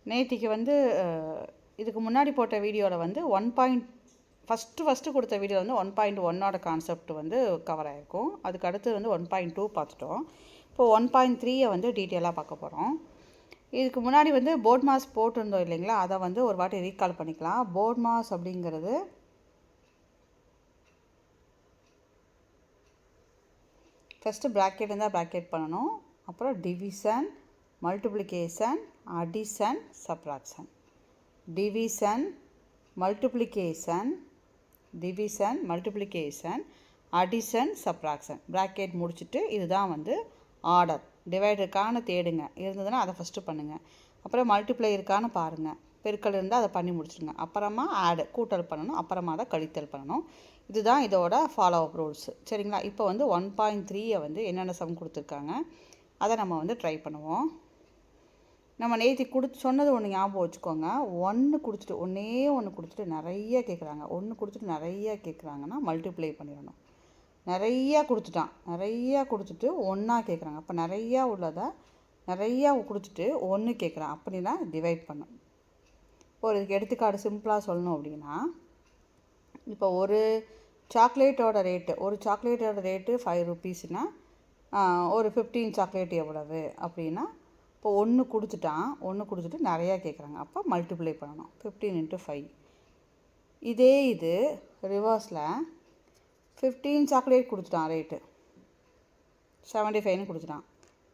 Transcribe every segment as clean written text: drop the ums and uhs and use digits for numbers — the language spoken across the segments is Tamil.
நேத்திக்கு வந்து இதுக்கு முன்னாடி போட்ட வீடியோவில் வந்து ஃபஸ்ட்டு கொடுத்த வீடியோ வந்து 1.1 கான்செப்ட் வந்து கவர் ஆகிருக்கும். அதுக்கு அடுத்து வந்து 1.2 பார்த்துட்டோம். இப்போ 1.3 வந்து டீட்டெயிலாக பார்க்க போகிறோம். இதுக்கு முன்னாடி வந்து போர்ட் மாஸ் போட்டிருந்தோம் இல்லைங்களா, அதை வந்து ஒரு வாட்டி ரீகால் பண்ணிக்கலாம். போர்ட் மாஸ் அப்படிங்கிறது ஃபஸ்ட்டு ப்ராக்கெட் இருந்தால் ப்ராக்கெட் பண்ணணும். அப்புறம் division, multiplication, addition, subtraction. Division, multiplication, addition, subtraction. Bracket முடிச்சுட்டு இதுதான் வந்து ஆர்டர். டிவைடருக்கான தேடுங்க, இருந்ததுன்னா அதை ஃபஸ்ட்டு பண்ணுங்கள். அப்புறம் மல்டிப்ளையருக்கான பாருங்கள், பெருக்கல் இருந்தால் அதை பண்ணி முடிச்சுடுங்க. அப்புறமா ஆடு கூட்டல் பண்ணணும், அப்புறமா தான் கழித்தல் பண்ணணும். இதுதான் இதோட ஃபாலோ அப் ரூல்ஸ். சரிங்களா? இப்போ வந்து 1.3 வந்து என்னென்ன சம் கொடுத்துருக்காங்க அதை நம்ம வந்து ட்ரை பண்ணுவோம். நம்ம நேற்று சொன்னது ஒன்று ஞாபகம் வச்சுக்கோங்க. ஒன்று கொடுத்துட்டு நிறைய கேட்குறாங்க. ஒன்று கொடுத்துட்டு நிறைய கேட்குறாங்கன்னா மல்டிப்ளை பண்ணிடணும். நிறையா கொடுத்துட்டு ஒன்றா கேட்குறாங்க. அப்போ நிறையா உள்ளதை நிறையா கொடுத்துட்டு ஒன்று கேட்குறான் அப்படின்னா டிவைட் பண்ணும். இப்போ இதுக்கு எடுத்துக்காட்டு சிம்பிளாக சொல்லணும் அப்படின்னா, இப்போ ஒரு சாக்லேட்டோட ரேட்டு 5 ருபீஸ்னால் ஒரு 15 சாக்லேட் எவ்வளவு அப்படின்னா, இப்போ ஒன்று கொடுத்துட்டு நிறையா கேட்குறாங்க. அப்போ மல்டிப்ளை பண்ணணும். 15 × 5. இது ரிவர்ஸில் 15 சாக்லேட் கொடுத்துட்டான், ரேட்டு 75ன்னு கொடுத்துட்டான்.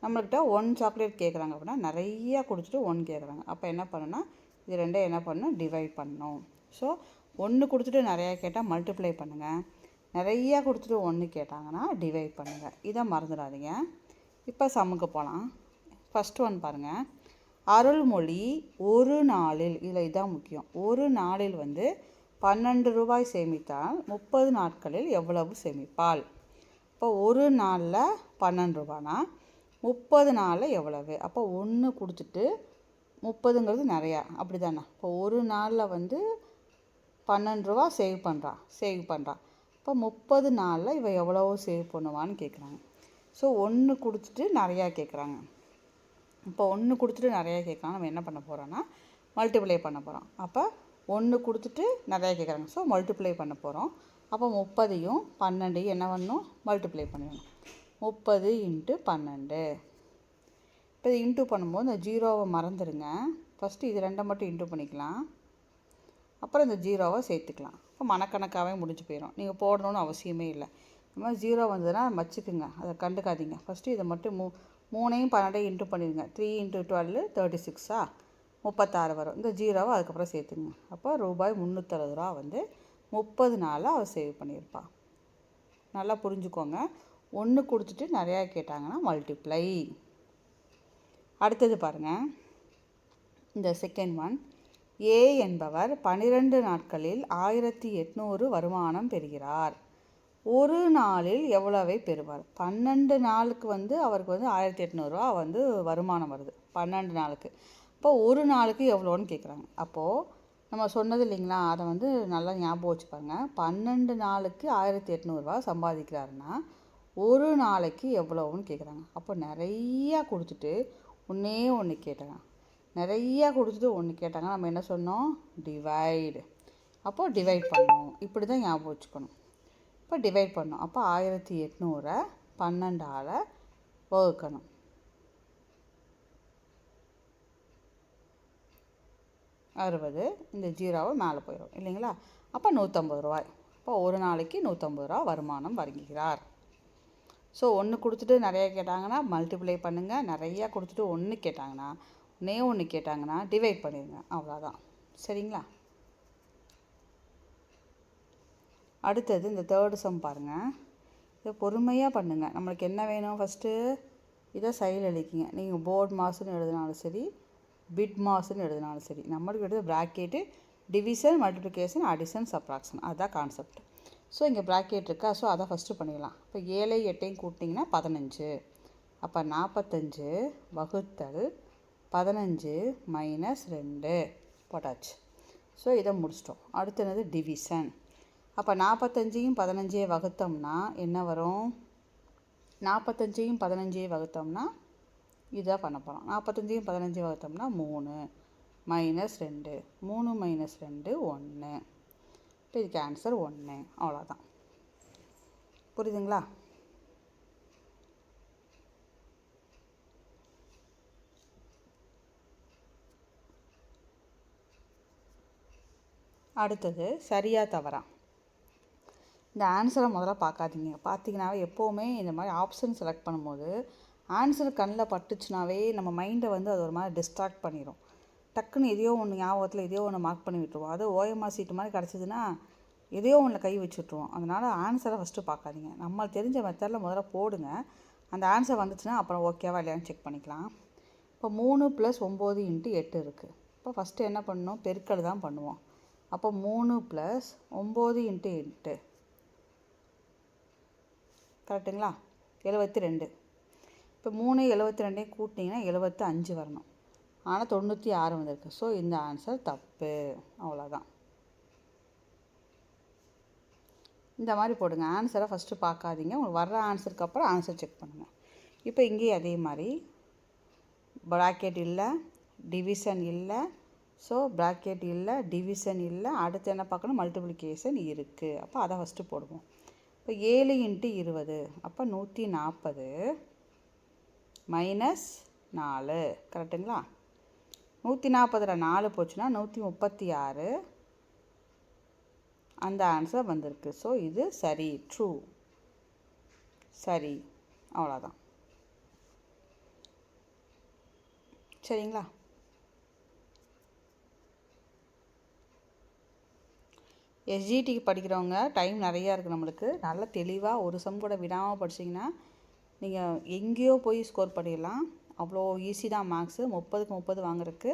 நம்மள்கிட்ட 1 சாக்லேட் கேட்குறாங்க அப்படின்னா நிறையா கொடுத்துட்டு 1 கேட்குறாங்க. அப்போ என்ன பண்ணணும்னா இது ரெண்டே என்ன பண்ணணும், டிவைட் பண்ணணும். ஸோ ஒன்று கொடுத்துட்டு நிறையா கேட்டால் மல்டிப்ளை பண்ணுங்கள், நிறையா கொடுத்துட்டு 1 கேட்டாங்கன்னா டிவைட் பண்ணுங்கள். இதை மறந்துடாதீங்க. இப்போ சம்முக்கு போகலாம். ஃபஸ்ட் ஒன் பாருங்கள். அருள்மொழி ஒரு நாளில், இதான் முக்கியம், ஒரு நாளில் வந்து 12 ரூபாய் சேமித்தால் 30 நாட்களில் எவ்வளவு சேமிப்பாள்? இப்போ ஒரு நாளில் 12 ரூபானா 30 நாளில் எவ்வளவு? அப்போ ஒன்று கொடுத்துட்டு 30ங்கிறது நிறையா, அப்படி தானே? இப்போ ஒரு நாளில் வந்து 12 ரூபா சேவ் பண்ணுறான். இப்போ 30 நாளில் இவள் எவ்வளவோ சேவ் பண்ணுவான்னு கேட்குறாங்க. ஸோ ஒன்று கொடுத்துட்டு நிறையா கேட்குறாங்க. இப்போ ஒன்று கொடுத்துட்டு நிறையா கேட்குறாங்க, நம்ம என்ன பண்ண போகிறோன்னா மல்டிப்ளை பண்ண போகிறோம். அப்போ ஒன்று கொடுத்துட்டு நிறையா கேட்குறாங்க, ஸோ மல்டிப்ளை பண்ண போகிறோம். அப்போ 30யும் 12யும் என்ன பண்ணணும், மல்டிப்ளை பண்ணிடணும். 30 × 12. இப்போ இது இன்ட்டு பண்ணும்போது இந்த 0வை மறந்துடுங்க. ஃபஸ்ட்டு இது ரெண்டை மட்டும் இன்ட்டு பண்ணிக்கலாம், அப்புறம் இந்த 0வை சேர்த்துக்கலாம். இப்போ மனக்கணக்காகவே முடிஞ்சு போயிடும், நீங்கள் போடணுன்னு அவசியமே இல்லை. இந்த மாதிரி 0 வந்ததுன்னா வச்சுக்குங்க, அதை கண்டுக்காதீங்க. ஃபஸ்ட்டு இதை மட்டும் 3யும் 12யும் இன்ட்டு பண்ணிடுங்க. 3 × 12 36 36 வரும். இந்த 0வை அதுக்கப்புறம் சேர்த்துங்க. அப்போ ரூபாய் 360 வந்து 30 நாளில் அவள் சேவ் பண்ணியிருப்பாள். நல்லா புரிஞ்சுக்கோங்க. ஒன்று கொடுத்துட்டு நிறையா கேட்டாங்கன்னா மல்டிப்ளை. அடுத்தது பாருங்கள், இந்த செகண்ட் ஒன். ஏ என்பவர் 12 நாட்களில் 1800 வருமானம் பெறுகிறார். ஒரு நாளில் எவ்வளவை பெறுவார்? 12 நாளுக்கு வந்து அவருக்கு வந்து 1800 வந்து வருமானம் வருது 12 நாளுக்கு. இப்போ ஒரு நாளுக்கு எவ்வளோன்னு கேட்குறாங்க. அப்போது நம்ம சொன்னது இல்லைங்களா, அதை வந்து நல்லா ஞாபகம் வச்சுப்பாங்க. 12 நாளுக்கு 1800 சம்பாதிக்கிறாருன்னா ஒரு நாளைக்கு எவ்வளோன்னு கேட்குறாங்க. அப்போ நிறையா கொடுத்துட்டு ஒன்று கேட்டாங்க. நிறையா கொடுத்துட்டு 1 கேட்டாங்க, நம்ம என்ன சொன்னோம், டிவைடு. அப்போது டிவைட் பண்ணணும். இப்படி தான் ஞாபகம் வச்சுக்கணும். இப்போ டிவைட் பண்ணணும். அப்போ 1800 12ஆல் வகுக்கணும். 60. இந்த 0வை மேலே போயிடும் இல்லைங்களா? அப்போ 150 ரூபாய். இப்போ ஒரு நாளைக்கு 150 ரூபா வருமானம் வருகிறார். ஸோ ஒன்று கொடுத்துட்டு நிறையா கேட்டாங்கன்னா மல்டிப்ளை பண்ணுங்கள், நிறையா கொடுத்துட்டு ஒன்று கேட்டாங்கன்னா டிவைட் பண்ணிடுங்க. அவ்வளோதான். சரிங்களா? அடுத்தது இந்த தேர்டு சம் பாருங்கள். இதை பொறுமையாக பண்ணுங்கள். நம்மளுக்கு என்ன வேணும், ஃபஸ்ட்டு இதை சைடில் எழுதிக்கிங்க. நீங்கள் போர்ட் மாஸ்ன்னு எழுதினாலும் சரி, பிட் மாஸ்ன்னு எழுதினாலும் சரி, நம்மளுக்கு எடுத்து bracket division, multiplication, addition, subtraction, அதுதான் கான்செப்ட். ஸோ இங்கே ப்ராக்கெட் இருக்கா, ஸோ அதை ஃபஸ்ட்டு பண்ணிடலாம். இப்போ 7 8 கூட்டிங்கன்னா 15. அப்போ 45 வகுத்தல் 15 - 2 போட்டாச்சு. ஸோ இதை முடிச்சிட்டோம். அடுத்தது டிவிஷன். அப்போ 45யும் 15 வகுத்தோம்னா என்ன வரும்? 45யும் 15 வகுத்தோம்னா இதாக பண்ண போகிறோம். 45யும் 15 வகுத்தோம்னா 3. -2. 3 - 2 1. இப்போ இதுக்கு ஆன்சர் 1. அவ்வளோதான். புரியுதுங்களா? அடுத்தது சரியா தவறா. இந்த ஆன்சரை முதல்ல பார்க்காதீங்க. பார்த்தீங்கன்னாவே எப்போவுமே இந்த மாதிரி ஆப்ஷன் செலக்ட் பண்ணும்போது ஆன்சர் கண்ணில் பட்டுச்சுனாவே நம்ம மைண்டை வந்து அது ஒரு மாதிரி டிஸ்ட்ராக்ட் பண்ணிடும். டக்குன்னு எதையோ ஒன்று ஞாபகத்தில் எதையோ ஒன்று மார்க் பண்ணி விட்டுருவோம். அது ஓஎம்ஆர் சீட்டு மாதிரி கிடச்சிதுன்னா எதையோ ஒன்றில் கை வச்சுட்ருவோம். அதனால் ஆன்சரை ஃபஸ்ட்டு பார்க்காதீங்க. நம்ம தெரிஞ்ச மெத்தடில் முதல்ல போடுங்க. அந்த ஆன்சர் வந்துச்சுன்னா அப்புறம் ஓகேவா இல்லையான்னு செக் பண்ணிக்கலாம். இப்போ 3 + 9 × 8 இருக்குது. இப்போ ஃபஸ்ட்டு என்ன பண்ணணும்? பெருக்கல் தான் பண்ணுவோம். அப்போ 3 + 9 × 8 கரெக்டுங்களா? 72. இப்போ 3 72 கூட்டினீங்கன்னா 75 வரணும். ஆனால் 96 வந்திருக்கு. ஸோ இந்த ஆன்சர் தப்பு. அவ்வளோதான். இந்த மாதிரி போடுங்க. ஆன்சரை ஃபஸ்ட்டு பார்க்காதீங்க. உங்களுக்கு வர்ற ஆன்சருக்கு அப்புறம் ஆன்சர் செக் பண்ணுங்கள். இப்போ இங்கேயும் அதே மாதிரி ப்ராக்கெட் இல்லை, டிவிஷன் இல்லை. ஸோ ப்ராக்கெட் இல்லை, டிவிஷன் இல்லை. அடுத்து என்ன பார்க்கணும்? மல்டிப்ளிகேஷன் இருக்குது. அப்போ அதை ஃபஸ்ட்டு போடுவோம். இப்போ 7 × 20. அப்போ 140 -4. கரெக்டுங்களா? 140ல் 4 போச்சுன்னா 136. அந்த ஆன்சர் வந்திருக்கு. ஸோ இது சரி, ட்ரூ, சரி. அவ்வளோதான். சரிங்களா? எஸ்ஜிடிக்கு படிக்கிறவங்க டைம் நிறையா இருக்குது நம்மளுக்கு. நல்லா தெளிவாக ஒரு சம் கூட விடாமல் படிச்சிங்கன்னா நீங்கள் எங்கேயோ போய் ஸ்கோர் பண்ணிடலாம். அவ்வளோ ஈஸி தான் மேக்ஸு. 30க்கு 30 வாங்குறதுக்கு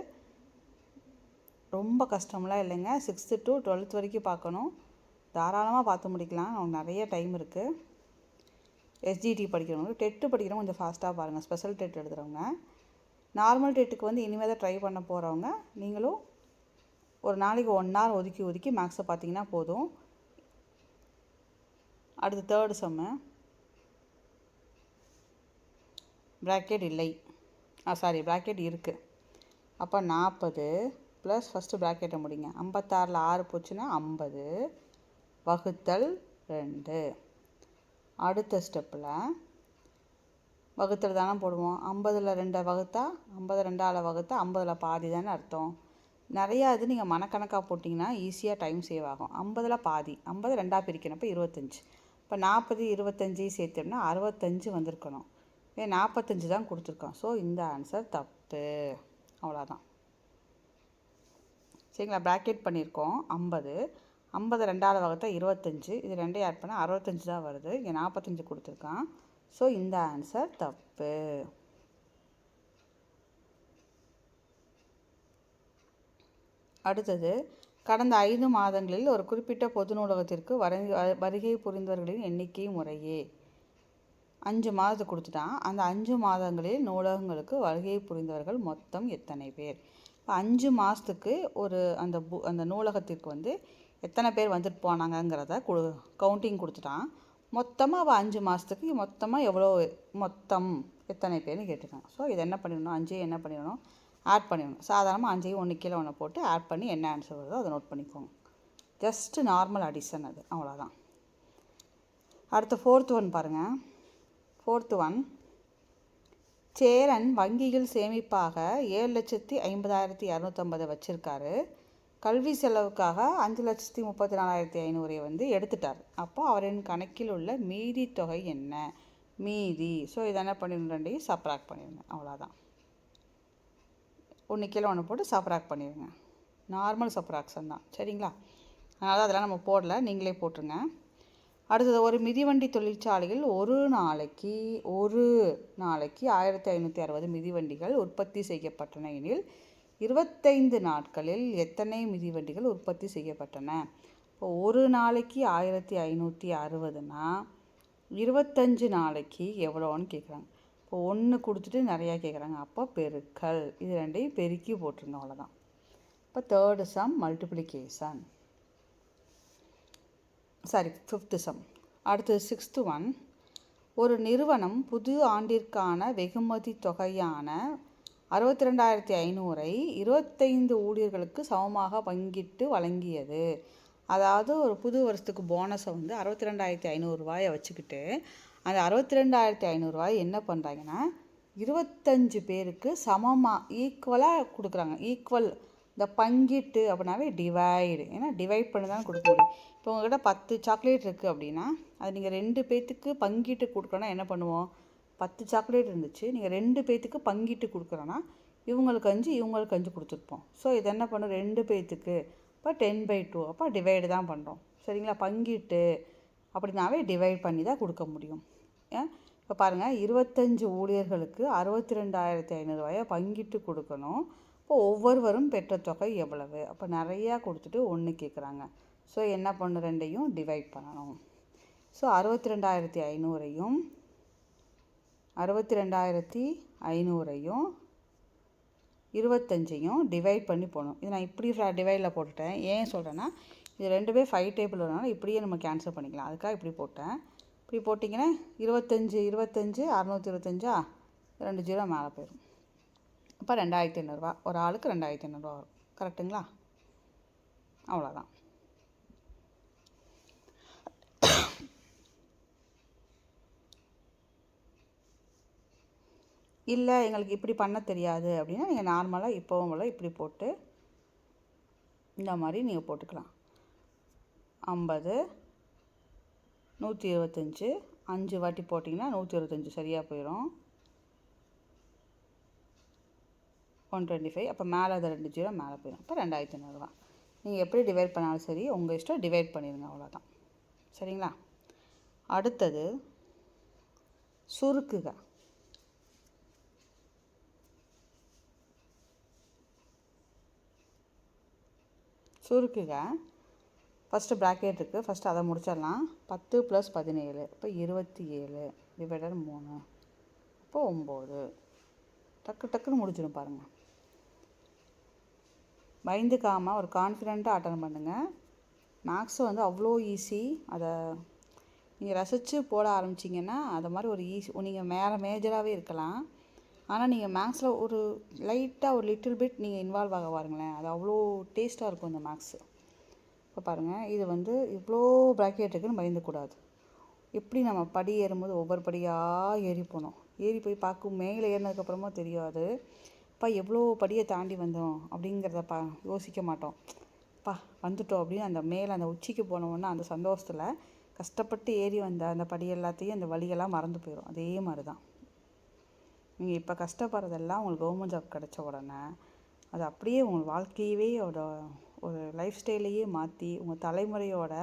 ரொம்ப கஷ்டம்லாம் இல்லைங்க. 6th to 12th வரைக்கும் பார்க்கணும். தாராளமாக பார்த்து முடிக்கலாம். நமக்கு நிறைய டைம் இருக்குது. எஸ்ஜிடி படிக்கிறவங்க, டெட்டு படிக்கிறவங்க கொஞ்சம் ஃபாஸ்ட்டாக பாருங்கள். ஸ்பெஷல் டெட் எழுதுகிறவங்க. நார்மல் டெட்டுக்கு வந்து இனிமேல் தான் ட்ரை பண்ண போகிறவங்க நீங்களும் ஒரு நாளைக்கு 1 hour ஒதுக்கி மேக்ஸை பார்த்தீங்கன்னா போதும். அடுத்து 3rd சம்மு. ப்ராக்கெட் இல்லை, ப்ராக்கெட் இருக்குது. அப்போ 40 ப்ளஸ் ஃபஸ்ட்டு ப்ராக்கெட்டை முடிங்க. 56ல் 6 போச்சுன்னா 50 வகுத்தல் 2. அடுத்த ஸ்டெப்பில் வகுத்தல் தானே போடுவோம். 50ல் 2 வகுத்தா 50 2ஆல் வகுத்தா 50ல் பாதி தானே அர்த்தம். நிறையா இது நீங்கள் மனக்கணக்காக போட்டிங்கன்னா ஈஸியாக டைம் சேவ் ஆகும். 50ல் பாதி, 50 2ஆக பிரிக்கணும். இப்போ 25. இப்போ 40 25 சேர்த்தோம்னா 65 வந்திருக்கணும். 45 தான் கொடுத்துருக்கோம். ஸோ இந்த ஆன்சர் தப்பு. அவ்வளோதான். சரிங்களா? ப்ராக்கெட் பண்ணியிருக்கோம் 50. 50 2ஆல் வகுத்தா 25. இது 2 ஆட் பண்ணால் 65 தான் வருது. இங்கே 45 கொடுத்துருக்கான். ஸோ இந்த ஆன்சர் தப்பு. அடுத்தது, கடந்த 5 மாதங்களில் ஒரு குறிப்பிட்ட பொது நூலகத்திற்கு வருகை புரிந்தவர்களின் எண்ணிக்கை முறையே. 5 மாதத்துக்கு கொடுத்துட்டான். அந்த 5 மாதங்களில் நூலகங்களுக்கு வருகை புரிந்தவர்கள் மொத்தம் எத்தனை பேர்? இப்போ 5 மாதத்துக்கு அந்த நூலகத்திற்கு வந்து எத்தனை பேர் வந்துட்டு போனாங்கங்கிறத கவுண்டிங் கொடுத்துட்டான். மொத்தமாக அவள் 5 மாதத்துக்கு மொத்தமாக எவ்வளோ மொத்தம் எத்தனை பேர்னு கேட்டுருக்காங்க. ஸோ இதை என்ன பண்ணிடணும்? 5 என்ன பண்ணிடணும்? ஆட் பண்ணிடணும். சாதாரணமாக 5 1 கீழே 1 போட்டு ஆட் பண்ணி என்ன ஆன்சர் வருதோ அதை நோட் பண்ணிக்கோங்க. ஜஸ்ட்டு நார்மல் அடிஷன் அது, அவ்வளோதான். அடுத்து 4th ஒன் பாருங்கள். 4th ஒன், சேரன் வங்கியில் சேமிப்பாக 7,50,250 வச்சுருக்காரு. கல்வி செலவுக்காக 5,34,500 வந்து எடுத்துட்டார். அப்போ அவரின் கணக்கில் உள்ள மீதி தொகை என்ன? மீதி. ஸோ இதை என்ன பண்ணிடணும்? 2 சப்ராக்ட் பண்ணிடுங்க. அவ்வளோதான். 1 கீழே 1 போட்டு சப்ராக்ட் பண்ணிடுங்க. நார்மல் சப்ராக்ஷன் தான். சரிங்களா? அதனால் அதெல்லாம் நம்ம போடல, நீங்களே போட்டுருங்க. அடுத்தது, ஒரு மிதிவண்டி தொழிற்சாலையில் ஒரு நாளைக்கு 1560 மிதிவண்டிகள் உற்பத்தி செய்யப்பட்டன எனில் 25 நாட்களில் எத்தனை மிதிவண்டிகள் உற்பத்தி செய்யப்பட்டன? இப்போ ஒரு நாளைக்கு 1560னா 25 நாளைக்கு எவ்வளோன்னு கேட்குறாங்க. இப்போ 1 கொடுத்துட்டு நிறையா கேட்குறாங்க. அப்போ பெருக்கல், இது 2ஐயும் பெருக்கி போட்டுருங்க. அவ்வளோதான். இப்போ 3rd some multiplication. 5th some. அடுத்தது 6th ஒன், ஒரு நிறுவனம் புது ஆண்டிற்கான வெகுமதி தொகையான 62,500ஐ 25 ஊழியர்களுக்கு சமமாக பங்கிட்டு வழங்கியது. அதாவது ஒரு புது வருஷத்துக்கு போனஸை வந்து 62,500 ரூபாயை வச்சுக்கிட்டு அந்த 62,500 ரூபாய் என்ன பண்ணுறாங்கன்னா 25 பேருக்கு சமமாக ஈக்குவலாக கொடுக்குறாங்க. ஈக்குவல் இந்த பங்கிட்டு அப்படின்னாவே டிவைடு, ஏன்னா டிவைட் பண்ணி தான் கொடுக்க முடியும். இப்போ உங்கள்கிட்ட 10 சாக்லேட் இருக்குது அப்படின்னா அது நீங்கள் 2 பேர்த்துக்கு பங்கிட்டு கொடுக்கணும்னா என்ன பண்ணுவோம்? 10 சாக்லேட் இருந்துச்சு, நீங்கள் 2 பேர்த்துக்கு பங்கிட்டு கொடுக்குறோன்னா இவங்களுக்கு 5 இவங்களுக்கு 5 கொடுத்துருப்போம். ஸோ இது என்ன பண்ணும்? 2 பேர்த்துக்கு இப்போ 10/2, அப்போ டிவைடு தான் பண்ணுறோம். சரிங்களா? பங்கிட்டு அப்படின்னாவே டிவைட் பண்ணி தான் கொடுக்க முடியும். இப்போ பாருங்கள், 25 ஊழியர்களுக்கு 62,500 ரூபாயை பங்கிட்டு கொடுக்கணும். இப்போ ஒவ்வொருவரும் பெற்ற தொகை எவ்வளவு? அப்போ நிறையா கொடுத்துட்டு 1 கேட்குறாங்க. ஸோ என்ன பண்ணணும்? ரெண்டையும் டிவைட் பண்ணணும். ஸோ 62,500ஐயும் 62,500ஐயும் 25ஐயும் டிவைட் பண்ணி போகணும். இது நான் இப்படி டிவைடில் போட்டுட்டேன். ஏன் சொல்கிறேன்னா இது ரெண்டுமே 5 டேபிள் வரனால இப்படியே நம்ம கேன்சல் பண்ணிக்கலாம். அதுக்காக இப்படி போட்டேன். இப்படி போட்டிங்கன்னா 25 625 2 0 மேலே போயிடும். அப்போ 2,500 ரூபா, ஒரு ஆளுக்கு 2,500 ரூபா வரும். கரெக்டுங்களா? அவ்வளோதான். இல்லை எங்களுக்கு இப்படி பண்ண தெரியாது அப்படின்னா நீங்கள் நார்மலாக இப்போவும் போல் இப்படி போட்டு இந்த மாதிரி நீங்கள் போட்டுக்கலாம். 50 125 5 வாட்டி போட்டிங்கன்னா 125 சரியாக போயிடும். 125. அப்போ மேலே அதை 2 0 மேலே போயிடும். அப்போ 2,500 ரூபா. நீங்கள் எப்படி டிவைட் பண்ணாலும் சரி, உங்கள் இஷ்டம், டிவைட் பண்ணிடுங்க. அவ்வளோதான். சரிங்களா? அடுத்தது சுருக்குக. சுருக்குக. ஃபஸ்ட்டு ப்ராக்கெட் இருக்குது, ஃபஸ்ட்டு அதை முடிச்சிடலாம். 10 + 17 இப்போ 27 டிவைடட் 3 இப்போ 9. டக்குன்னு முடிச்சிடும் பாருங்கள். பயந்துக்காமல் ஒரு கான்ஃபிடெண்ட்டாக அட்டன் பண்ணுங்கள். மேக்ஸு வந்து அவ்வளோ ஈஸி. அதை நீங்கள் ரசித்து போட ஆரம்பிச்சிங்கன்னா அது மாதிரி ஒரு ஈஸி. நீங்கள் மேஜராகவே இருக்கலாம், ஆனால் நீங்கள் மேக்ஸில் ஒரு லைட்டாக ஒரு லிட்டில் பிட் நீங்கள் இன்வால்வ் ஆக பாருங்களேன், அது அவ்வளோ டேஸ்ட்டாக இருக்கும் இந்த மேக்ஸு. இப்போ பாருங்கள், இது வந்து இவ்வளோ ப்ராக்கெட் இருக்குன்னு பயந்துக்கூடாது. எப்படி நம்ம படி ஏறும்போது ஒவ்வொரு படியாக ஏறி போனோம், ஏறி போய் பார்க்கும் மேலே ஏறினதுக்கப்புறமா தெரியாது அப்பா எவ்வளோ படியை தாண்டி வந்தோம் அப்படிங்கிறத யோசிக்க மாட்டோம். அப்பா வந்துட்டோம் அப்படின்னு அந்த மேலே அந்த உச்சிக்கு போனோன்னா அந்த சந்தோஷத்தில் கஷ்டப்பட்டு ஏறி வந்த அந்த படி எல்லாத்தையும் அந்த வழியெல்லாம் மறந்து போயிடும். அதே மாதிரி தான் நீங்கள் இப்போ கஷ்டப்படுறதெல்லாம் உங்களுக்கு கவர்மெண்ட் ஜாப் கிடச்ச உடனே அது அப்படியே உங்கள் வாழ்க்கையவே ஒரு லைஃப் ஸ்டைலையே மாற்றி உங்கள் தலைமுறையோட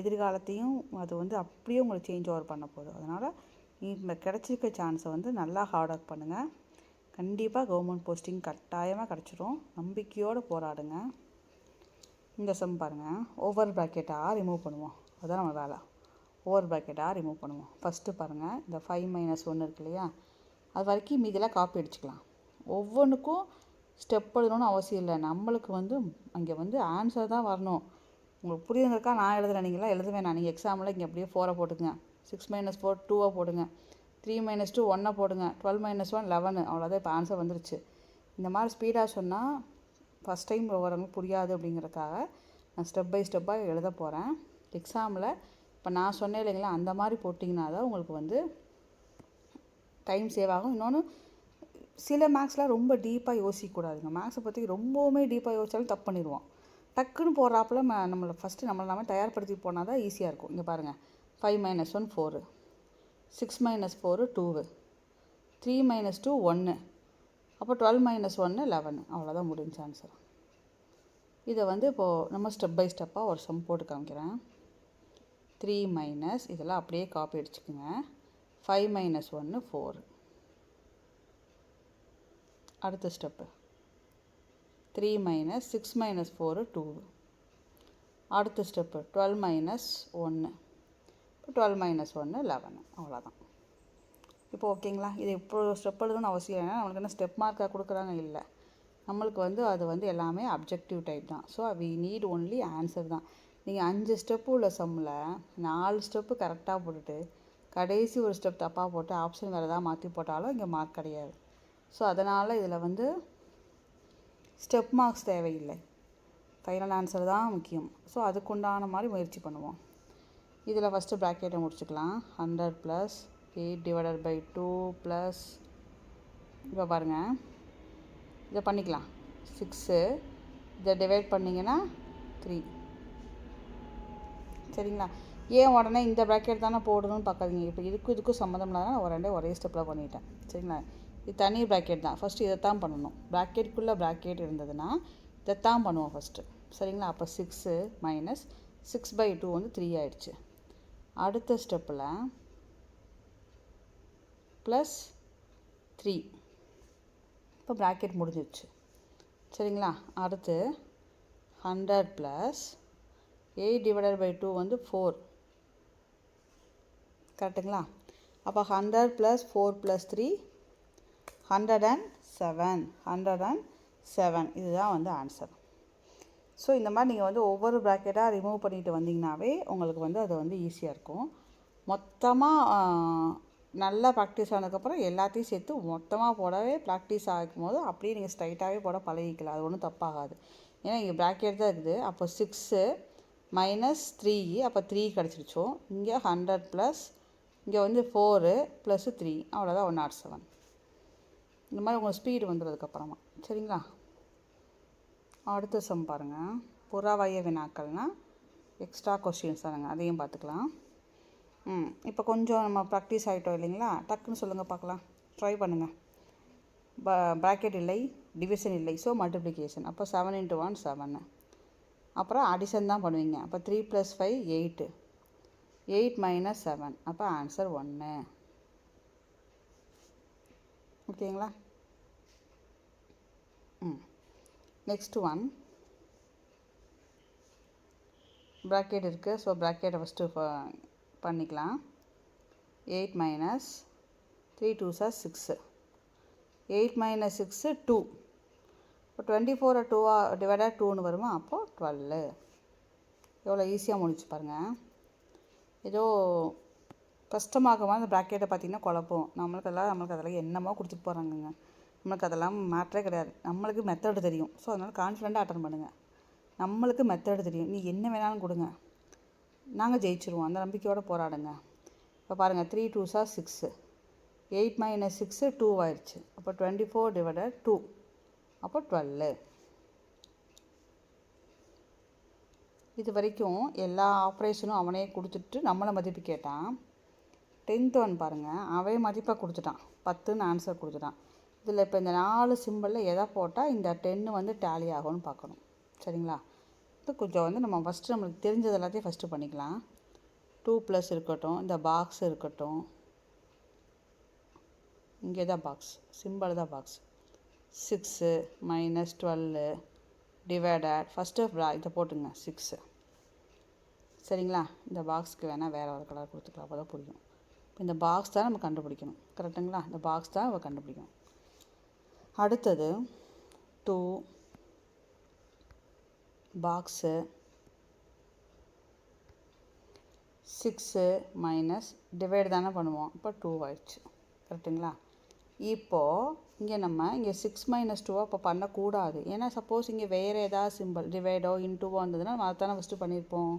எதிர்காலத்தையும் அது வந்து அப்படியே உங்களை சேஞ்ச் ஓவர் பண்ண போகுது. அதனால் இந்த கிடச்சிருக்க சான்ஸை வந்து நல்லா ஹார்ட் ஒர்க் பண்ணுங்கள். கண்டிப்பாக கவர்மெண்ட் போஸ்டிங் கட்டாயமாக கிடச்சிரும். நம்பிக்கையோடு போராடுங்க. இந்த சம் பாருங்கள், ஓவர் ப்ராக்கெட்டாக ரிமூவ் பண்ணுவோம். அதுதான் நம்ம வேலை. ஓவர் ப்ராக்கெட்டாக ரிமூவ் பண்ணுவோம். ஃபஸ்ட்டு பாருங்கள், இந்த 5 - 1 இருக்கு இல்லையா, அது வரைக்கும் மீதியெல்லாம் காப்பி அடிச்சுக்கலாம். ஒவ்வொன்றுக்கும் ஸ்டெப் எழுதணும்னு அவசியம் இல்லை. நம்மளுக்கு வந்து அங்கே வந்து ஆன்சர் தான் வரணும். உங்களுக்கு புரியுதுங்கக்கா, நான் எழுதுறேன், நீங்களாம் எழுத வேணாம். நீங்கள் எக்ஸாமில் இங்கே அப்படியே 4 போட்டுங்க, 6 - 4 2 போடுங்க, 3 - 2 1 போடுங்க, 12 - 1 11. அவ்வளோதான், இப்போ ஆன்சர் வந்துருச்சு. இந்த மாதிரி ஸ்பீடாக சொன்னால் ஃபஸ்ட் டைம் வரவங்க புரியாது அப்படிங்கிறதுக்காக நான் ஸ்டெப் பை ஸ்டெப்பாக எழுத போகிறேன். எக்ஸாமில் இப்போ நான் சொன்னேன் இல்லைங்களா, அந்த மாதிரி போட்டிங்கன்னா தான் உங்களுக்கு வந்து டைம் சேவ் ஆகும். இன்னொன்று, சில மேக்ஸ்லாம் ரொம்ப டீப்பாக யோசிக்கக்கூடாதுங்க. மேக்ஸை பற்றி ரொம்பவுமே டீப்பாக யோசிச்சாலும் தப்பு பண்ணிடுவோம். டக்குன்னு போடுறாப்புல நம்மளை ஃபஸ்ட்டு நம்மளை தயார்படுத்தி போனால் தான் ஈஸியாக இருக்கும். இங்கே பாருங்கள், 5 - 1 4, 6 - 4 2, 3 - 2 1, அப்போ 12 - 1 11. அவ்வளோதான் முடிஞ்ச ஆன்சர். இதை வந்து இப்போது நம்ம ஸ்டெப் பை ஸ்டெப்பாக ஒரு சம் போட்டு காமிக்கிறேன். 3 - இதெல்லாம் அப்படியே காப்பி அடிச்சுக்குங்க. 5 - 1 4. அடுத்த ஸ்டெப்பு 3 - 6 - 4 2. அடுத்த ஸ்டெப்பு 12 - 1. இப்போ 12 - 1 11. அவ்வளோதான். இப்போ ஓகேங்களா? இது இப்போ ஸ்டெப் எழுதணும்னு அவசியம் இல்லை. நம்மளுக்கு என்ன ஸ்டெப் மார்க்காக கொடுக்குறாங்க? இல்லை, நம்மளுக்கு வந்து அது வந்து எல்லாமே அப்ஜெக்டிவ் டைப் தான். So we need only answer தான். நீங்கள் 5 ஸ்டெப்பு உள்ள சம்மில் 4 ஸ்டெப்பு கரெக்டாக போட்டுட்டு கடைசி ஒரு ஸ்டெப் தப்பாக போட்டு ஆப்ஷன் வேறு ஏதாவது மாற்றி போட்டாலும் இங்கே மார்க் கிடையாது. ஸோ அதனால் இதில் வந்து ஸ்டெப் மார்க்ஸ் தேவையில்லை, ஃபைனல் ஆன்சர் தான் முக்கியம். ஸோ அதுக்குண்டான மாதிரி முயற்சி பண்ணுவோம். இதில் ஃபஸ்ட்டு ப்ராக்கெட்டை முடிச்சுக்கலாம். 100 + 8/2 ப்ளஸ், இப்போ பாருங்கள் இதை பண்ணிக்கலாம் 6, இதை டிவைட் பண்ணிங்கன்னா 3. சரிங்களா? ஏன் உடனே இந்த ப்ராக்கெட் தானே போடணும்னு பார்க்காதீங்க. இப்போ இதுக்கும் சம்மந்தம் இல்லாத ஒரு ரெண்டே ஒரே ஸ்டெப்பில் பண்ணிட்டேன். சரிங்களா? இது தனி ப்ராக்கெட் தான். ஃபஸ்ட்டு இதைத்தான் பண்ணணும். ப்ராக்கெட்டுக்குள்ளே ப்ராக்கெட் இருந்ததுன்னா இதைத்தான் பண்ணுவோம் ஃபஸ்ட்டு. சரிங்களா? அப்போ 6 - 6/2 வந்து 3 ஆயிடுச்சு. அடுத்த ஸ்டெப்பில் +3. இப்போ ப்ராக்கெட் முடிஞ்சிடுச்சு. சரிங்களா? அடுத்து 100 + 8/2 வந்து 4. கரெக்டுங்களா? அப்போ 100 + 4 + 3 107. 107 இதுதான் வந்து ஆன்சர். ஸோ இந்த மாதிரி நீங்கள் வந்து ஒவ்வொரு ப்ராக்கெட்டாக ரிமூவ் பண்ணிட்டு வந்தீங்கன்னாவே உங்களுக்கு வந்து அது வந்து ஈஸியாக இருக்கும். மொத்தமாக நல்லா ப்ராக்டிஸ் ஆனதுக்கப்புறம் எல்லாத்தையும் சேர்த்து மொத்தமாக போடவே ப்ராக்டிஸ் ஆகும்போது அப்படியே நீங்கள் ஸ்ட்ரைட்டாகவே போட பழகிக்கலாம். அது ஒன்றும் தப்பாகாது. ஏன்னா இங்கே ப்ராக்கெட் தான் இருக்குது. அப்போ 6 - 3, அப்போ 3 கிடச்சிருச்சோம். இங்கே 100 + இங்கே வந்து 4 + 3 அவ்வளோதான் 107. இந்த மாதிரி உங்கள் ஸ்பீடு வந்துடுறதுக்கப்புறமா. சரிங்களா? அடுத்த சம் பாருங்கள். புறவய வினாக்கள்னால் எக்ஸ்ட்ரா கொஸ்டின்ஸ் தானுங்க, அதையும் பார்த்துக்கலாம். இப்போ கொஞ்சம் நம்ம ப்ராக்டிஸ் ஆகிட்டோம் இல்லைங்களா? டக்குன்னு சொல்லுங்கள் பார்க்கலாம். ட்ரை பண்ணுங்கள். ப்ராக்கெட் இல்லை, டிவிஷன் இல்லை, ஸோ மல்டிப்ளிகேஷன். அப்போ 7 × 1 7. அப்புறம் அடிஷன் தான் பண்ணுவீங்க. அப்போ 3 + 5 8. 8 - 7 அப்போ ஆன்சர் 1. ஓகேங்களா? நெக்ஸ்ட் ஒன் ப்ராக்கெட் இருக்குது. ஸோ ப்ராக்கெட்டை ஃபஸ்ட்டு பண்ணிக்கலாம். 8 - 3 × 2 = 6. 8 - 6 2. இப்போ 24 / 2 வருமா? அப்போது 12. எவ்வளோ ஈஸியாக முடிச்சு பாருங்கள். ஏதோ கஷ்டமாகமா அந்த ப்ராக்கெட்டை பார்த்திங்கன்னா குழப்பம். நம்மளுக்கு அதெல்லாம் என்னமோ கொடுத்துட்டு போகிறாங்கங்க. நம்மளுக்கு அதெல்லாம் மேட்டரே கிடையாது. நம்மளுக்கு மெத்தடு தெரியும். ஸோ அதனால் கான்ஃபிடெண்ட்டாக அட்டன் பண்ணுங்கள். நம்மளுக்கு மெத்தடு தெரியும். நீ என்ன வேணாலும் கொடுங்க, நாங்கள் ஜெயிச்சிருவோம். அந்த நம்பிக்கையோடு போராடுங்க. இப்போ பாருங்கள் 3 × 2 = 6. 8 - 6 2 ஆயிடுச்சு. அப்போ 24 / 2 அப்போ 12. இது வரைக்கும் எல்லா ஆப்ரேஷனும் அவனே கொடுத்துட்டு நம்மளை மதிப்பு கேட்டான். 10th ஒன் பாருங்கள், அவன் மதிப்பை கொடுத்துட்டான். 10ன்னு ஆன்சர் கொடுத்துட்டான். இதில் இப்போ இந்த 4 சிம்பிளில் எதை போட்டால் இந்த 10 வந்து டேலி ஆகும்னு பார்க்கணும். சரிங்களா? இது கொஞ்சம் வந்து நம்ம ஃபஸ்ட்டு நம்மளுக்கு தெரிஞ்சது எல்லாத்தையும் ஃபஸ்ட்டு பண்ணிக்கலாம். 2 + இருக்கட்டும், இந்த பாக்ஸ் இருக்கட்டும், இங்கே தான் பாக்ஸ், சிம்பிள் தான் பாக்ஸ். 6 - 12 டிவைடட் ஃபஸ்ட்டு இதை போட்டுங்க 6. சரிங்களா? இந்த பாக்ஸ்க்கு வேணால் வேறு ஒரு கலர் கொடுத்துக்கலாம், அப்போ தான் புரியும். இப்போ இந்த பாக்ஸ் தான் நம்ம கண்டுபிடிக்கணும். கரெக்டுங்களா? இந்த பாக்ஸ் தான் நம்ம கண்டுபிடிக்கணும். அடுத்தது 2 பாக்ஸு 6 - டிவைட் தானே பண்ணுவோம். இப்போ 2 ஆயிடுச்சு. கரெக்டுங்களா? இப்போது இங்கே 6 - 2 இப்போ பண்ணக்கூடாது. ஏன்னா சப்போஸ் இங்கே வேறு ஏதாவது சிம்பிள் டிவைடோ இன்டூவோ இருந்ததுன்னா நம்ம அதை தானே ஃபஸ்ட்டு பண்ணியிருப்போம்.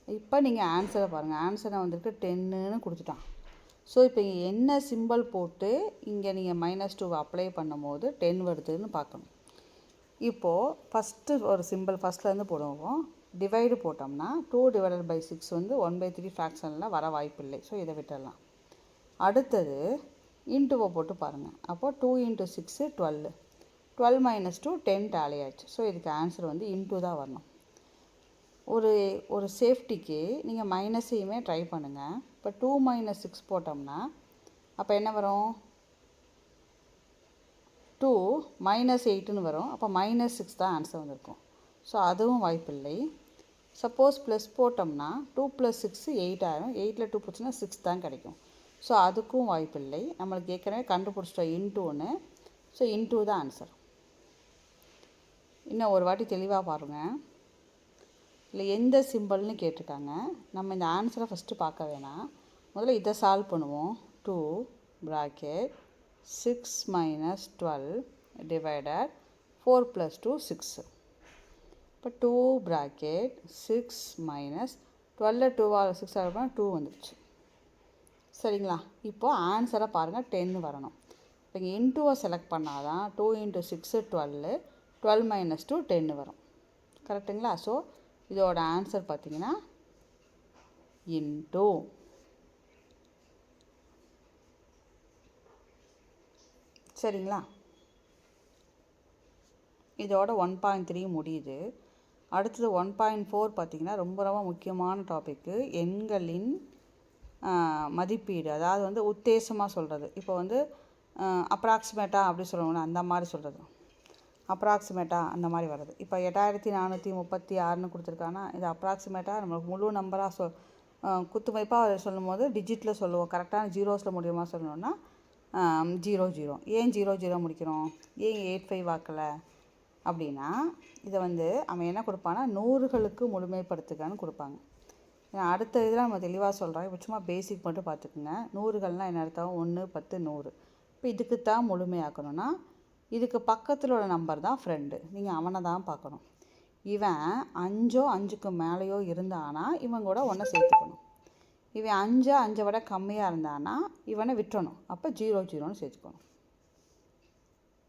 இப்போ நீங்கள் ஆன்சரை பாருங்கள். ஆன்சரை வந்துட்டு 10ன்னு கொடுத்துட்டான். ஸோ இப்போ இங்கே என்ன சிம்பிள் போட்டு இங்கே நீங்கள் -2 அப்ளை பண்ணும்போது 10 வருதுன்னு பார்க்கணும். இப்போது ஃபஸ்ட்டு ஒரு சிம்பிள் ஃபஸ்ட்லேருந்து போடுவோம். டிவைடு போட்டோம்னா 2 / 6 வந்து 1/3 ஃப்ராக்ஷனில் வர வாய்ப்பில்லை. ஸோ இதை விட்டுடலாம். அடுத்தது இன்ட்டுவை போட்டு பாருங்கள். அப்போது 2 × 6 12. 12 - 2 10 டேலி ஆயிடுச்சு. ஸோ இதுக்கு ஆன்சர் வந்து இன்ட்டு தான் வரணும். ஒரு சேஃப்டிக்கு நீங்கள் மைனஸையுமே ட்ரை பண்ணுங்கள். இப்போ 2 - 6 போட்டோம்னா அப்போ என்ன வரும்? 2 - 8ன்னு வரும். அப்போ -6 தான் ஆன்சர் வந்திருக்கும். ஸோ அதுவும் வாய்ப்பில்லை. சப்போஸ் ப்ளஸ் போட்டோம்னா 2 + 6 8 ஆயிரும். 8ல் 2 போச்சுன்னா 6 தான் கிடைக்கும். ஸோ அதுக்கும் வாய்ப்பில்லை. நம்மளுக்கு ஏற்கனவே கண்டுபிடிச்சிட்டோம் இன்ட்டுன்னு. ஸோ இன்ட்டு தான் ஆன்சர். இன்னும் ஒரு வாட்டி தெளிவாக பாருங்கள். இல்லை எந்த சிம்பிள்னு கேட்டிருக்காங்க. நம்ம இந்த ஆன்சரை ஃபஸ்ட்டு பார்க்க வேணாம். முதல்ல இதை சால்வ் பண்ணுவோம். 2 ப்ராக்கெட் 6 minus 12 divided 4 plus 2 6. இப்போ 2 bracket 6 minus 12 2 6 2 வந்துடுச்சு. சரிங்களா? இப்போ ஆன்சரை பாருங்கள் 10 வரணும். இப்போ இங்கே இன்டூவை செலக்ட் பண்ணால் தான் 2 into 6 12 12 minus 2 10 வரும். கரெக்டுங்களா? ஸோ இதோட ஆன்சர் பார்த்தீங்கன்னா இன்டூ. சரிங்களா? இதோட 1.3 முடியுது. அடுத்தது 1.4 பார்த்திங்கன்னா ரொம்ப ரொம்ப முக்கியமான டாப்பிக்கு, எண்களின் மதிப்பீடு. அதாவது வந்து உத்தேசமாக சொல்கிறது. இப்போ வந்து அப்ராக்சிமேட்டாக அப்படி சொல்லணும்னா அந்த மாதிரி சொல்கிறது, அப்ராக்சிமேட்டாக அந்த மாதிரி வருது. இப்போ 8436ன்னு கொடுத்துருக்காங்கன்னா இது அப்ராக்சிமேட்டாக நம்மளுக்கு முழு நம்பராக குத்து மதிப்பாக சொல்லும் போது டிஜிட்டில் சொல்லுவோம். கரெக்டான ஜீரோஸில் முடியுமா சொல்லணுன்னா 00. ஏன் 00 முடிக்கிறோம், ஏன் 85 ஆக்கலை அப்படின்னா இதை வந்து அவன் என்ன கொடுப்பான்னா நூறுகளுக்கு முழுமைப்படுத்துக்கன்னு கொடுப்பாங்க. அடுத்த இதில் நம்ம தெளிவாக சொல்கிறோம். இப்போ சும்மா பேசிக் மட்டும் பார்த்துக்குங்க. நூறுகள்னால் என்ன அர்த்தம், 1 10 100. இப்போ இதுக்கு தான் முழுமையாக்கணும்னா இதுக்கு பக்கத்தில் உள்ள நம்பர் தான் ஃப்ரெண்டு, நீங்கள் அவனை தான் பார்க்கணும். இவன் 5 5க்கு மேலேயோ இருந்தானா இவன் கூட ஒன்றை சேர்த்துக்கணும். இவன் 5 5 விட கம்மியாக இருந்தானா இவனை விட்டுறணும். அப்போ 00ன்னு சேர்த்துக்கணும்.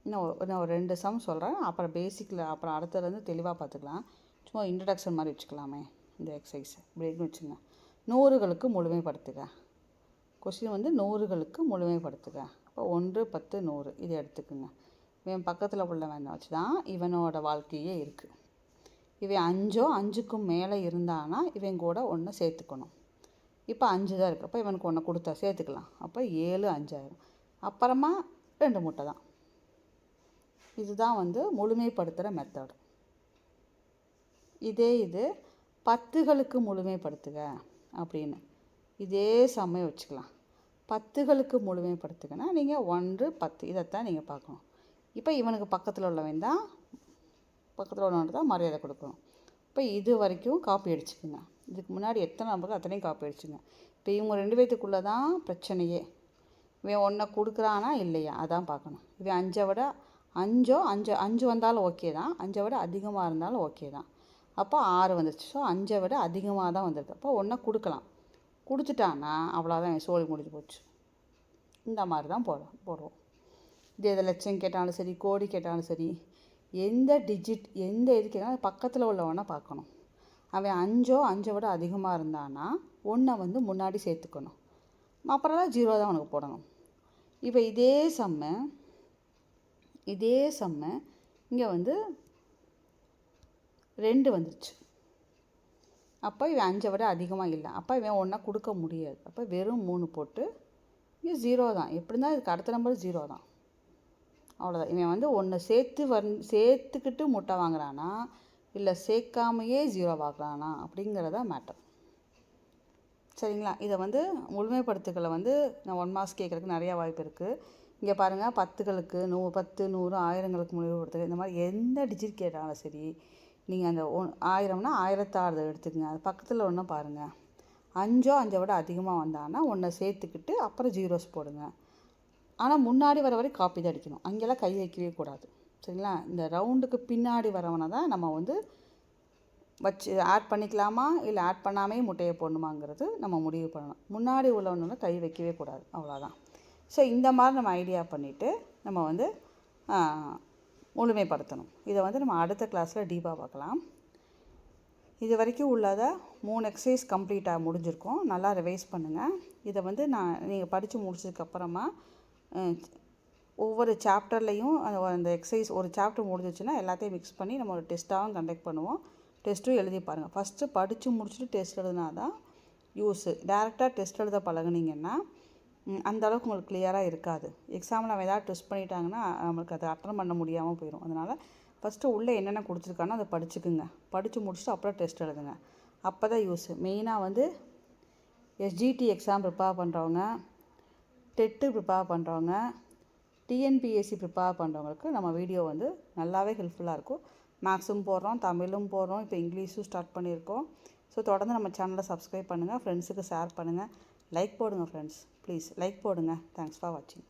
இன்னும் ஒரு 2 சம் சொல்கிறேன், அப்புறம் பேசிக்கில் அப்புறம் அடுத்ததுலேருந்து தெளிவாக பார்த்துக்கலாம். சும்மா இன்ட்ரடக்ஷன் மாதிரி வச்சுக்கலாமே இந்த எக்ஸசைஸ். இப்படின்னு வச்சுங்க. நூறுகளுக்கு முழுமைப்படுத்துக. கொஸ்டின் வந்து நூறுகளுக்கு முழுமைப்படுத்துக. இப்போ 1 10 100 இதை எடுத்துக்குங்க. இவன் பக்கத்தில் உள்ளவன் வச்சு தான் இவனோட வாழ்க்கையே இருக்குது. இவன் 5 5க்கும் மேலே இருந்தானா இவன் கூட ஒன்று சேர்த்துக்கணும். இப்போ 5 தான் இருக்குது. அப்போ இவனுக்கு ஒன்று கொடுத்தா சேர்த்துக்கலாம். அப்போ 7 5 அப்புறமா 2 முட்டை தான். இதுதான் வந்து முழுமைப்படுத்துகிற மெத்தட். இது 10களுக்கு முழுமைப்படுத்துக அப்படின்னு இதே சமயம் வச்சுக்கலாம். 10களுக்கு முழுமைப்படுத்துகன்னா நீங்கள் 1 10 இதைத்தான் நீங்கள் பார்க்கணும். இப்போ இவனுக்கு பக்கத்தில் உள்ளவன் தான் மரியாதை கொடுக்கணும். இப்போ இது வரைக்கும் காப்பி அடிச்சுக்குங்க. இதுக்கு முன்னாடி எத்தனை நம்பருக்கு அத்தனையும் காப்பி அடிச்சுங்க. இப்போ இவங்க 2 பேத்துக்குள்ளே தான் பிரச்சனையே. இவன் ஒன்றை கொடுக்குறானா இல்லையா அதான் பார்க்கணும். இவன் 5 விட 5 வந்தாலும் ஓகே தான், 5 விட அதிகமாக இருந்தாலும் ஓகே தான். அப்போ 6 வந்துடுச்சு. ஸோ 5 விட அதிகமாக தான் வந்துடுது. அப்போ ஒன்றை கொடுக்கலாம். கொடுத்துட்டான்னா அவ்வளோதான், என் சோழி முடிஞ்சு போச்சு. இந்த மாதிரி தான் போடுவோம். இது லட்சம் கேட்டாலும் சரி, கோடி கேட்டாலும் சரி, எந்த டிஜிட் எந்த இது கேட்டாலும் பக்கத்தில் உள்ளவனை பார்க்கணும். அவன் 5 விட அதிகமாக இருந்தானா ஒன்றை வந்து முன்னாடி சேர்த்துக்கணும். அப்புறம் தான் 0 தான் அவனுக்கு போடணும். இப்போ இதே சம்ம இங்கே வந்து 2 வந்துடுச்சு. அப்போ இவன் 5 விட அதிகமாக இல்லை. அப்போ இவன் ஒன்றா கொடுக்க முடியாது. அப்போ வெறும் 3 போட்டு இங்கே 0 தான். எப்படி இருந்தால் இதுக்கு அடுத்த நம்பர் 0 தான். அவ்வளோதான். இவன் வந்து ஒன்று சேர்த்துக்கிட்டு முட்டை வாங்குறானா இல்லை சேர்க்காமையே 0 வாங்குறானா அப்படிங்கிறத மேட்டர். சரிங்களா? இதை வந்து முழுமைப்படுத்துக்களை வந்து நான் 1 மார்க்ஸ் கேட்குறதுக்கு நிறையா வாய்ப்பு இருக்குது. இங்கே பாருங்கள், 10களுக்கு 10 100 1000ங்களுக்கு முழுமைப்படுத்துக. இந்த மாதிரி எந்த டிஜிட் கேட்டாலும் சரி, நீங்கள் அந்த 1000னா 1006 எடுத்துக்கங்க. அது பக்கத்தில் ஒன்று பாருங்கள். 5 விட அதிகமாக வந்தான்னா ஒன்றை சேர்த்துக்கிட்டு அப்புறம் 0s போடுங்க. ஆனால் முன்னாடி வர வரை காப்பி தான் அடிக்கணும். அங்கெல்லாம் கை வைக்கவே கூடாது. சரிங்களா? இந்த ரவுண்டுக்கு பின்னாடி வரவனை தான் நம்ம வந்து வச்சு ஆட் பண்ணிக்கலாமா இல்லை ஆட் பண்ணாமே முட்டையை போடணுமாங்கிறது நம்ம முடிவு பண்ணணும். முன்னாடி உள்ளவனோட கை வைக்கவே கூடாது. அவ்வளோதான். ஸோ இந்த மாதிரி நம்ம ஐடியா பண்ணிவிட்டு நம்ம வந்து முழுமைப்படுத்தணும். இதை வந்து நம்ம அடுத்த கிளாஸில் டீப்பாக பார்க்கலாம். இது வரைக்கும் உள்ளதை 3 எக்ஸசைஸ் கம்ப்ளீட்டாக முடிஞ்சிருக்கோம். நல்லா ரிவைஸ் பண்ணுங்கள். இதை வந்து நீங்கள் படித்து முடிச்சதுக்கப்புறமா ஒவ்வொரு சாப்டர்லேயும் அந்த எக்ஸசைஸ் ஒரு சாப்டர் முடிஞ்சிச்சுன்னா எல்லாத்தையும் மிக்ஸ் பண்ணி நம்ம ஒரு டெஸ்ட்டாகவும் கண்டக்ட் பண்ணுவோம். டெஸ்ட்டும் எழுதி பாருங்கள். ஃபஸ்ட்டு படித்து முடிச்சுட்டு டெஸ்ட் எழுதினா தான் யூஸு. டேரெக்டாக டெஸ்ட் எழுத பழகுனீங்கன்னா அந்தளவுக்கு உங்களுக்கு கிளியராக இருக்காது. எக்ஸாமில் அவன் ஏதாவது டெஸ்ட் பண்ணிட்டாங்கன்னா நம்மளுக்கு அதை அட்டன் பண்ண முடியாமல் போயிடும். அதனால் ஃபஸ்ட்டு உள்ளே என்னென்ன கொடுத்துருக்கானோ அதை படிச்சுக்குங்க. படித்து முடிச்சுட்டு அப்புறம் டெஸ்ட் எழுதுங்க. அப்போ தான் யூஸு. மெயினாக வந்து எஸ்ஜிடி எக்ஸாம் ப்ரிப்பேர் பண்ணுறவங்க, டெட்டு ப்ரிப்பேர் பண்ணுறவங்க, டிஎன்பிஎஸ்சி ப்ரிப்பேர் பண்ணுறவங்களுக்கு நம்ம வீடியோ வந்து நல்லாவே ஹெல்ப்ஃபுல்லாக இருக்கும். மேக்ஸும் போடுறோம், தமிழும் போடுறோம், இப்போ இங்கிலீஷும் ஸ்டார்ட் பண்ணியிருக்கோம். ஸோ தொடர்ந்து நம்ம சேனலை சப்ஸ்கிரைப் பண்ணுங்கள், ஃப்ரெண்ட்ஸுக்கு ஷேர் பண்ணுங்கள், லைக் போடுங்க ஃப்ரெண்ட்ஸ், ப்ளீஸ் லைக் போடுங்க. தேங்க்ஸ் ஃபார் வாட்சிங்.